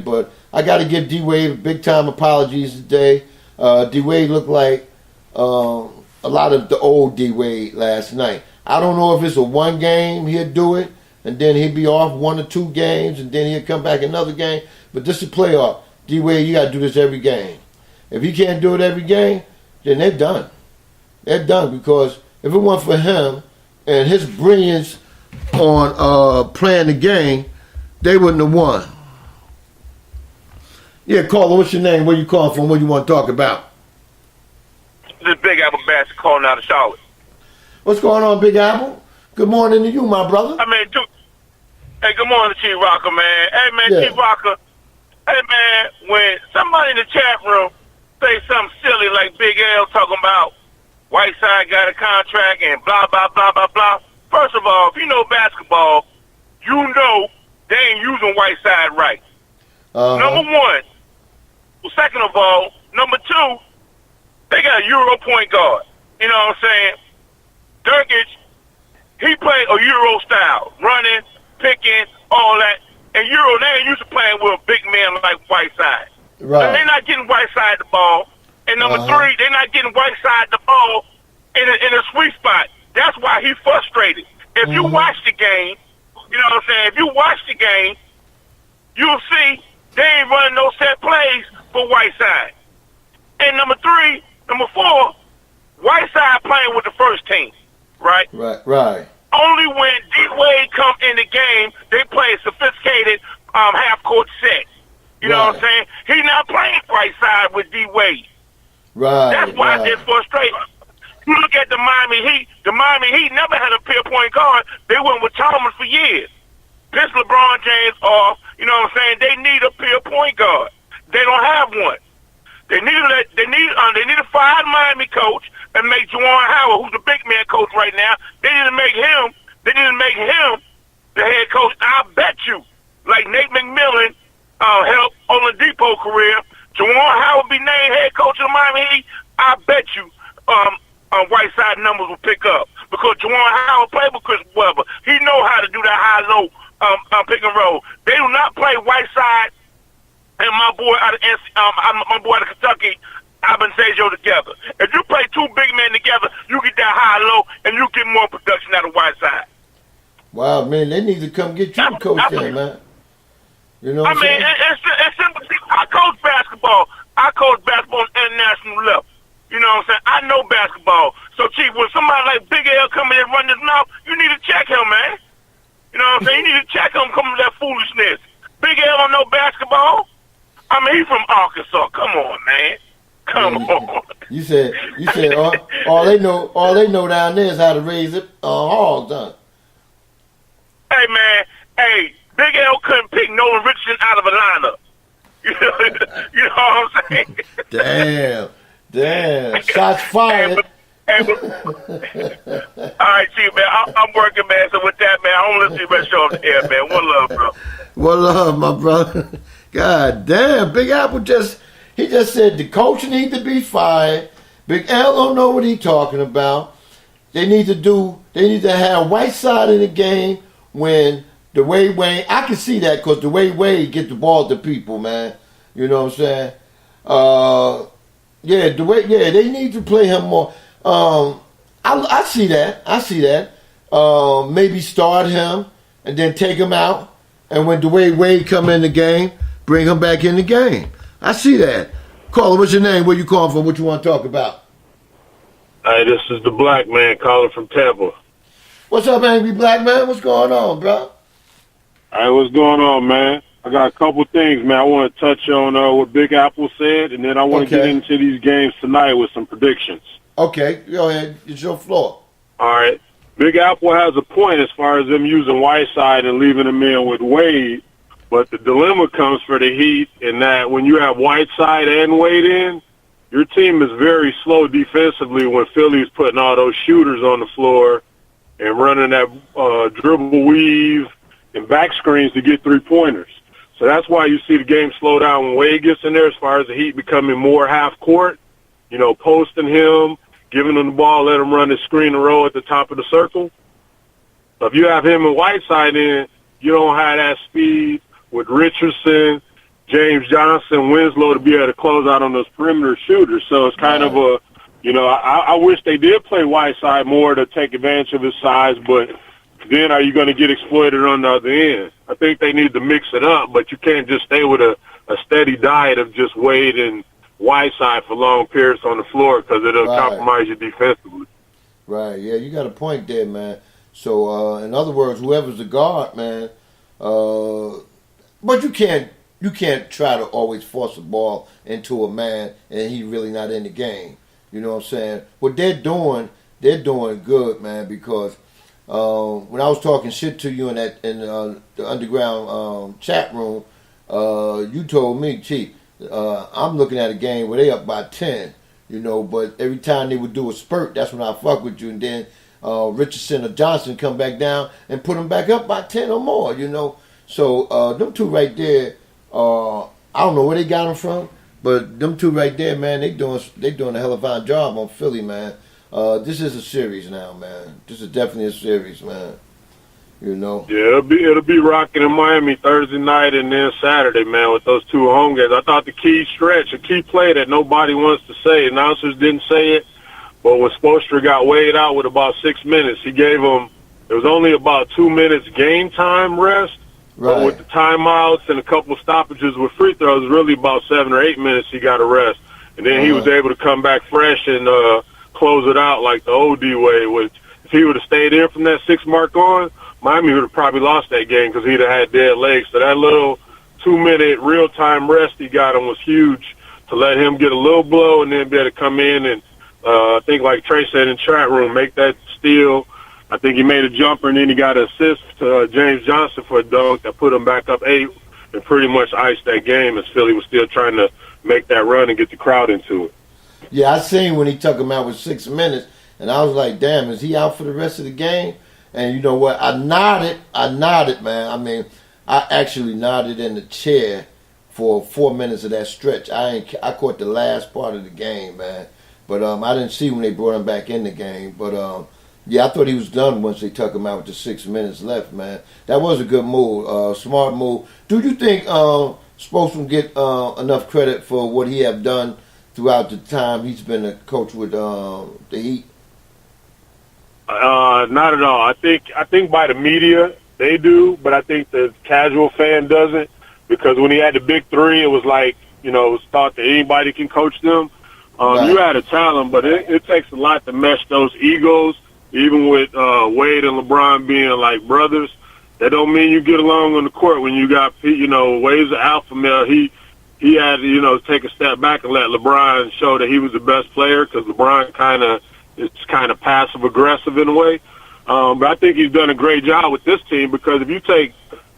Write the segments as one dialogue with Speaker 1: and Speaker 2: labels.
Speaker 1: but I got to give D-Wade big time apologies today. D-Wade looked like a lot of the old D-Wade last night. I don't know if it's a one game he'll do it, and then he'll be off 1 or 2 games, and then he'll come back another game. But this is a playoff. D-Wade, you got to do this every game. If he can't do it every game, then they're done. They're done, because if it weren't for him and his brilliance on playing the game, they wouldn't have won. Yeah, caller, what's your name? Where you calling from? What you want to talk about?
Speaker 2: This Big Apple Bastard calling out of Charlotte.
Speaker 1: What's going on, Big Apple? Good morning to you, my brother.
Speaker 2: Hey, good morning, Chief Rocker, man. Hey, man,
Speaker 1: Yeah.
Speaker 2: Chief Rocker. Hey, man, when somebody in the chat room say something silly like Big L talking about Whiteside got a contract and blah, blah, blah, blah, blah. First of all, if you know basketball, you know they ain't using Whiteside right. Number one. Well, second of all, number two, they got a Euro point guard. You know what I'm saying? Durkic, he played a Euro style, running, picking, all that. And Euro, they ain't used to playing with a big man like Whiteside.
Speaker 1: Right.
Speaker 2: And they're not getting Whiteside the ball. And number three, they're not getting Whiteside the ball in a sweet spot. That's why he's frustrated. If you watch the game, you know what I'm saying? If you watch the game, you'll see they ain't running no set plays for Whiteside. And number four, Whiteside playing with the first team, right?
Speaker 1: Right.
Speaker 2: Only when D-Wade come in the game, they play a sophisticated half-court set. You know what I'm saying? He's not playing Whiteside with D-Wade.
Speaker 1: Right.
Speaker 2: That's why it's frustrating. You look at the Miami Heat. The Miami Heat never had a pure point guard. They went with Thomas for years. Piss LeBron James off. You know what I'm saying? They need a pure point guard. They don't have one. They need to fire the Miami coach and make Juwan Howard, who's the big man coach right now. They need to make him the head coach. I bet you, like Nate McMillan helped Oladipo career, Juwan Howard be named head coach of the Miami Heat. I bet you Whiteside numbers will pick up, because Juwan Howard played with Chris Webber. He know how to do that high-low pick and roll. They do not play Whiteside and my boy out of Kentucky, Abansejo, together. If you play two big men together, you get that high-low and you get more production out of Whiteside.
Speaker 1: Wow, man, they need to come get you, coach, there, man. You know what I'm saying?
Speaker 2: It's simple. I coach basketball. I coach basketball on the international level. You know what I'm saying? I know basketball. So, Chief, when somebody like Big L come in and run his mouth, you need to check him, man. You know what I'm saying? You need to check him coming with that foolishness. Big L don't know basketball. I mean, he's from Arkansas. Come on, man. Come on.
Speaker 1: You said all they know down there is how to raise it hogs, huh?
Speaker 2: Hey, man. Hey, Big L couldn't pick Nolan Richardson out of a lineup. You know what I'm saying?
Speaker 1: Damn. Shots fired.
Speaker 2: All right, Chief, man. I'm working, man. So with that, man, I don't listen to the rest show on the air, man. One love, bro.
Speaker 1: One love, my brother. God damn. Big Apple just said the coach needs to be fired. Big L don't know what he's talking about. They need to have Whiteside in the game when the way Wade, I can see that, because the way Wade get the ball to people, man. You know what I'm saying? They need to play him more. I see that. Maybe start him and then take him out, and when Dwayne Wade come in the game, bring him back in the game. I see that. Caller, what's your name? Where you calling from? What you want to talk about?
Speaker 3: Hey, this is the black man calling from Tampa.
Speaker 1: What's up, angry black man? What's going on, bro?
Speaker 3: Hey, what's going on, man? I got a couple things, man. I want to touch on what Big Apple said, and then I want to get into these games tonight with some predictions.
Speaker 1: Okay, go ahead. It's your floor.
Speaker 3: All right. Big Apple has a point as far as them using Whiteside and leaving him in with Wade, but the dilemma comes for the Heat in that when you have Whiteside and Wade in, your team is very slow defensively when Philly's putting all those shooters on the floor and running that dribble weave and back screens to get three-pointers. So that's why you see the game slow down when Wade gets in there, as far as the Heat becoming more half-court, you know, posting him, giving him the ball, let him run his screen and roll at the top of the circle. So if you have him and Whiteside in, you don't have that speed with Richardson, James Johnson, Winslow to be able to close out on those perimeter shooters. So it's kind of a, I wish they did play Whiteside more to take advantage of his size, but then are you going to get exploited on the other end? I think they need to mix it up, but you can't just stay with a steady diet of just Wade and Whiteside for long periods on the floor because it'll compromise you defensively.
Speaker 1: Right, yeah, you got a point there, man. So, in other words, whoever's the guard, man, but you can't try to always force a ball into a man and he really not in the game. You know what I'm saying? What they're doing good, man, because when I was talking shit to you in the underground chat room, you told me, Chief, I'm looking at a game where they up by 10, but every time they would do a spurt, that's when I fuck with you, and then Richardson or Johnson come back down and put them back up by 10 or more, So them two right there, I don't know where they got them from, but them two right there, man, they doing a hell of a job on Philly, man. This is a series now, man. This is definitely a series, man.
Speaker 3: Yeah, it'll be rocking in Miami Thursday night and then Saturday, man, with those two home games. I thought the key stretch, a key play that nobody wants to say, announcers didn't say it, but when Spoelstra got weighed out with about 6 minutes, he gave him, it was only about 2 minutes game time rest.
Speaker 1: Right.
Speaker 3: But with the timeouts and a couple of stoppages with free throws, really about 7 or 8 minutes he got a rest. And then he was able to come back fresh and close it out like the OD way, which if he would have stayed in from that 6 mark on, Miami would have probably lost that game because he'd have had dead legs. So that little 2-minute real-time rest he got him was huge to let him get a little blow and then be able to come in and I think like Trey said in chat room, make that steal. I think he made a jumper, and then he got an assist to James Johnson for a dunk that put him back up 8 and pretty much iced that game as Philly was still trying to make that run and get the crowd into it.
Speaker 1: Yeah, I seen when he took him out with 6 minutes, and I was like, damn, is he out for the rest of the game? And you know what? I nodded, man. I mean, I actually nodded in the chair for 4 minutes of that stretch. I caught the last part of the game, man. But I didn't see when they brought him back in the game. But yeah, I thought he was done once they took him out with the 6 minutes left, man. That was a good move, smart move. Do you think Spoelstra get enough credit for what he have done throughout the time he's been a coach with the Heat?
Speaker 3: Not at all. I think by the media they do, but I think the casual fan doesn't, because when he had the big three, it was like, it was thought that anybody can coach them.
Speaker 1: Right.
Speaker 3: You had a talent, but it takes a lot to mesh those egos. Even with Wade and LeBron being like brothers, that don't mean you get along on the court. When you got, Wade's an alpha male, he had to, take a step back and let LeBron show that he was the best player, because LeBron it's kind of passive aggressive in a way. But I think he's done a great job with this team, because if you take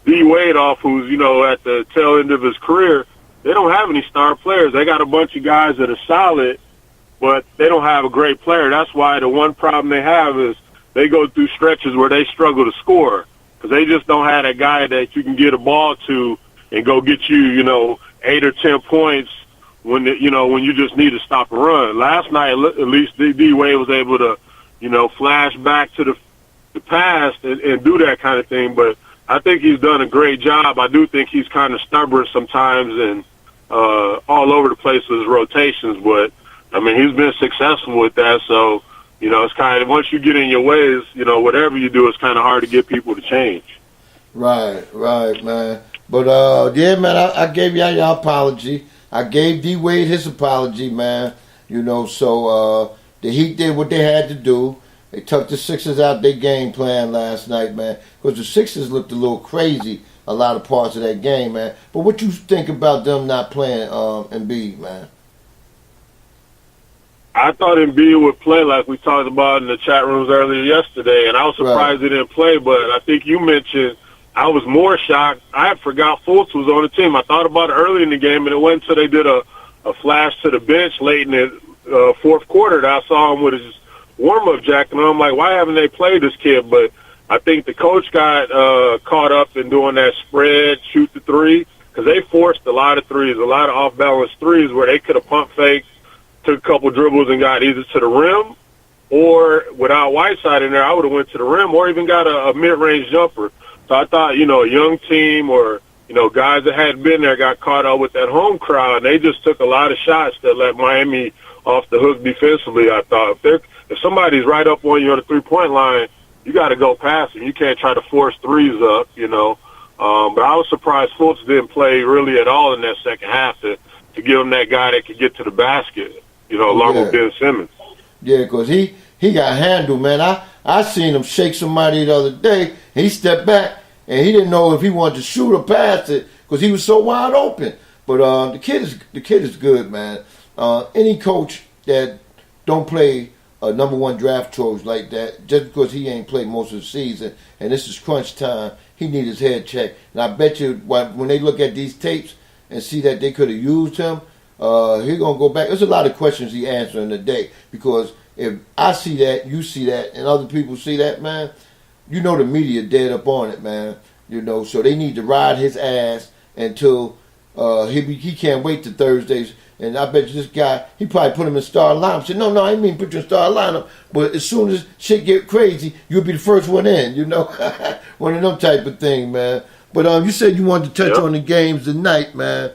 Speaker 3: D Wade off, who's at the tail end of his career, they don't have any star players. They got a bunch of guys that are solid, but they don't have a great player. That's why the one problem they have is they go through stretches where they struggle to score, because they just don't have a guy that you can get a ball to and go get you, 8 or 10 points when when you just need to stop a run. Last night, at least D Wade was able to, flash back to the past and do that kind of thing. But I think he's done a great job. I do think he's kind of stubborn sometimes and all over the place with his rotations, but I mean, he's been successful with that. So, it's kind of, once you get in your ways, whatever you do, it's kind of hard to get people to change.
Speaker 1: Right, man. But, yeah, man, I gave y'all apology. I gave D Wade his apology, man. So the Heat did what they had to do. They took the Sixers out their game plan last night, man, because the Sixers looked a little crazy a lot of parts of that game, man. But what you think about them not playing Embiid, man?
Speaker 3: I thought Embiid would play like we talked about in the chat rooms earlier yesterday, and I was surprised he didn't play, but I think you mentioned I was more shocked. I forgot Fultz was on the team. I thought about it early in the game, and it wasn't until they did a flash to the bench late in the fourth quarter that I saw him with his warm-up jacket, and I'm like, why haven't they played this kid? But I think the coach got caught up in doing that spread, shoot the three, because they forced a lot of threes, a lot of off-balance threes where they could have pump faked, took a couple dribbles and got either to the rim, or without Whiteside in there, I would have went to the rim or even got a mid-range jumper. So I thought, a young team or, guys that hadn't been there got caught up with that home crowd, and they just took a lot of shots that let Miami off the hook defensively. I thought if somebody's right up on you on the 3-point line, you got to go past them. You can't try to force threes up, But I was surprised Fultz didn't play really at all in that second half to give him that guy that could get to the basket, along with Ben Simmons.
Speaker 1: Yeah, because he got handled, man. I seen him shake somebody the other day, and he stepped back, and he didn't know if he wanted to shoot or pass it because he was so wide open. But the kid is good, man. Any coach that don't play a number one draft choice like that, just because he ain't played most of the season, and this is crunch time, he need his head checked. And I bet you when they look at these tapes and see that they could have used him, he's going to go back. There's a lot of questions he answered in the day, because if I see that, you see that, and other people see that, man, the media dead up on it, man. So they need to ride his ass until he can't wait to Thursdays. And I bet you this guy, he probably put him in star lineup. Said, no, I didn't mean put you in star lineup. But as soon as shit get crazy, you'll be the first one in, one of them type of thing, man. But you said you wanted to touch on the games tonight, man.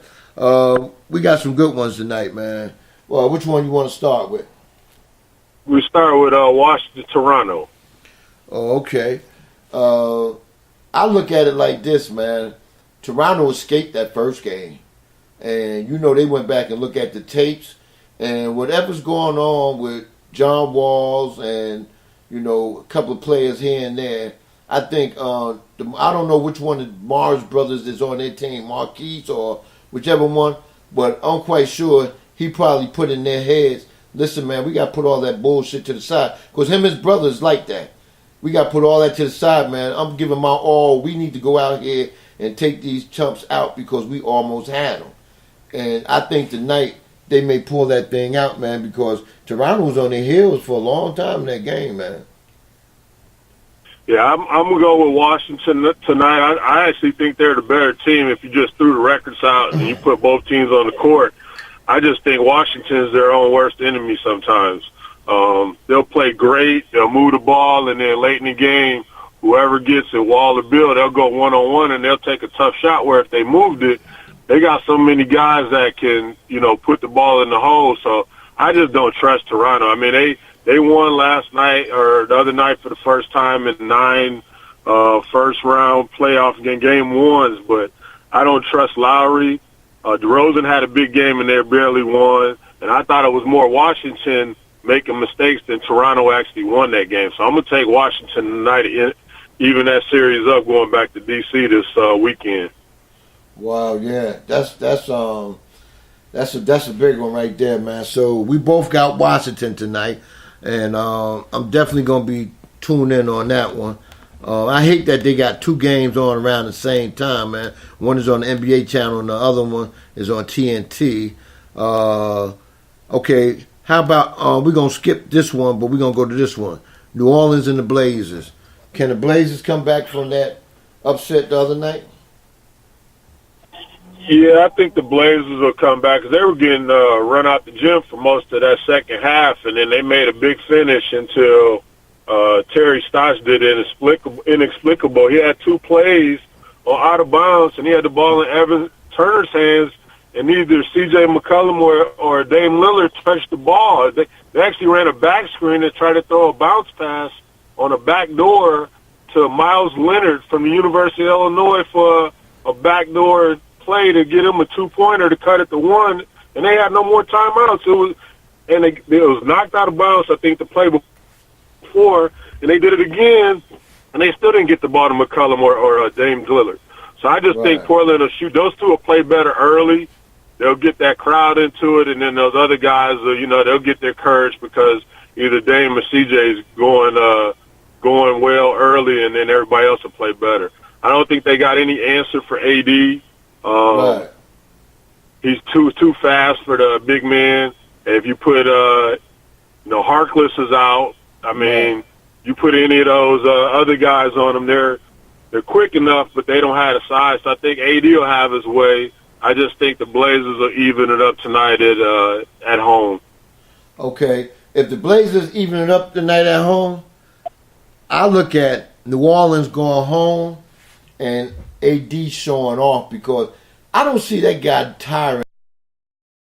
Speaker 1: We got some good ones tonight, man. Well, which one you want to start with?
Speaker 3: We start with Washington, Toronto.
Speaker 1: Oh, okay. I look at it like this, man. Toronto escaped that first game. And, they went back and looked at the tapes. And whatever's going on with John Walls and, a couple of players here and there, I think, I don't know which one of Mars brothers is on their team, Marquise or whichever one, but I'm quite sure he probably put in their heads, listen, man, we got to put all that bullshit to the side. Because him and his brothers like that. We got to put all that to the side, man. I'm giving my all. We need to go out here and take these chumps out because we almost had them. And I think tonight they may pull that thing out, man, because Toronto was on their heels for a long time in that game, man.
Speaker 3: Yeah, I'm going to go with Washington tonight. I actually think they're the better team if you just threw the records out and you put both teams on the court. I just think Washington is their own worst enemy sometimes. They'll play great, they'll move the ball, and then late in the game, whoever gets it, wall or bill, they'll go one-on-one, and they'll take a tough shot where if they moved it, they got so many guys that can, put the ball in the hole. So I just don't trust Toronto. I mean, they won last night or the other night for the first time in 9 first-round playoff game ones, but I don't trust Lowry. DeRozan had a big game, and they barely won. And I thought it was more Washington making mistakes than Toronto actually won that game. So I'm going to take Washington tonight, even that series up going back to D.C. this weekend. Wow,
Speaker 1: yeah, that's a big one right there, man. So we both got Washington tonight, and I'm definitely gonna be tuned in on that one. I hate that they got 2 games on around the same time, man. One is on the NBA channel, and the other one is on TNT. Okay, how about we're gonna skip this one, but we're gonna go to this one: New Orleans and the Blazers. Can the Blazers come back from that upset the other night?
Speaker 3: Yeah, I think the Blazers will come back because they were getting run out the gym for most of that second half, and then they made a big finish until Terry Stotts did inexplicable. He had 2 plays on out of bounds, and he had the ball in Evan Turner's hands, and neither C.J. McCollum or Dame Lillard touched the ball. They actually ran a back screen and tried to throw a bounce pass on a back door to Miles Leonard from the University of Illinois for a backdoor play to get him a 2-pointer to cut it to 1, and they had no more timeouts. It was knocked out of bounds, I think, the play before, and they did it again, and they still didn't get the ball to McCollum or Dame Lillard. So I just think Portland will shoot. Those 2 will play better early. They'll get that crowd into it, and then those other guys, they'll get their courage because either Dame or CJ is going well early, and then everybody else will play better. I don't think they got any answer for AD. He's too fast for the big man. If you put Harkless is out, I mean, you put any of those other guys on them, they're quick enough, but they don't have the size. So I think AD will have his way. I just think the Blazers will even it up tonight at home.
Speaker 1: Okay, if the Blazers even it up tonight at home, I look at New Orleans going home, and AD showing off because I don't see that guy tiring.